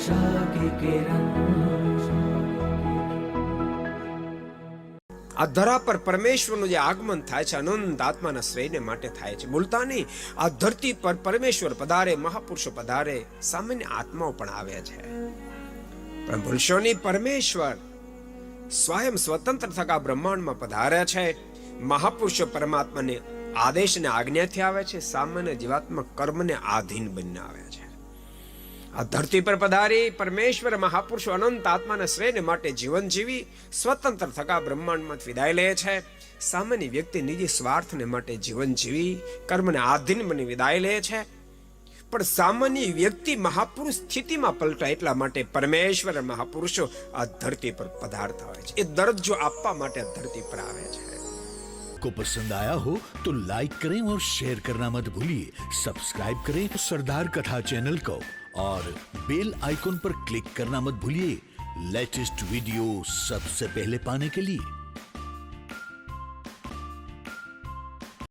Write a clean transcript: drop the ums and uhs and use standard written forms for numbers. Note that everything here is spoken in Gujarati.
आशा की किरण। આ ધરા પર પરમેશ્વરનું જે આગમન થાય છે અનંત આત્માના શ્રેયને માટે થાય છે. બોલતા નહીં, આ ધરતી પર પરમેશ્વર પધારે, મહાપુરુષો પધારે, સામાન્ય આત્માઓ પણ આવે છે. પણ ભૂલશો નહીં, પરમેશ્વર સ્વયં સ્વતંત્ર થકા બ્રહ્માંડમાં પધારે છે. મહાપુરુષો પરમાત્માને આદેશ અને આજ્ઞાથી આવે છે, સામાન્ય જીવાત્મા કર્મને આધીન બનીને આવે છે. આ ધરતી પર પધારી પરમેશ્વર મહાપુરુષો અનંત આત્માના શ્રેયને માટે જીવન જીવી સ્વતંત્ર થકા બ્રહ્માંડમાં વિદાય લે છે. સામાન્ય વ્યક્તિ નિજી સ્વાર્થને માટે જીવન જીવી કર્મને આધીન બની વિદાય લે છે. પણ સામાન્ય વ્યક્તિ મહાપુરુષ સ્થિતિમાં પલટાય એટલા માટે પરમેશ્વર મહાપુરુષો આ ધરતી પર પધારતા હોય છે. એ દરજ્જો આપવા માટે આ ધરતી પર આવે છે. को पसंद आया हो तो लाइक करें और शेयर करना मत भूलिए. सब्सक्राइब करें सरदार कथा चैनल को और बेल आइकॉन पर क्लिक करना मत भूलिए लेटेस्ट वीडियो सबसे पहले पाने के लिए.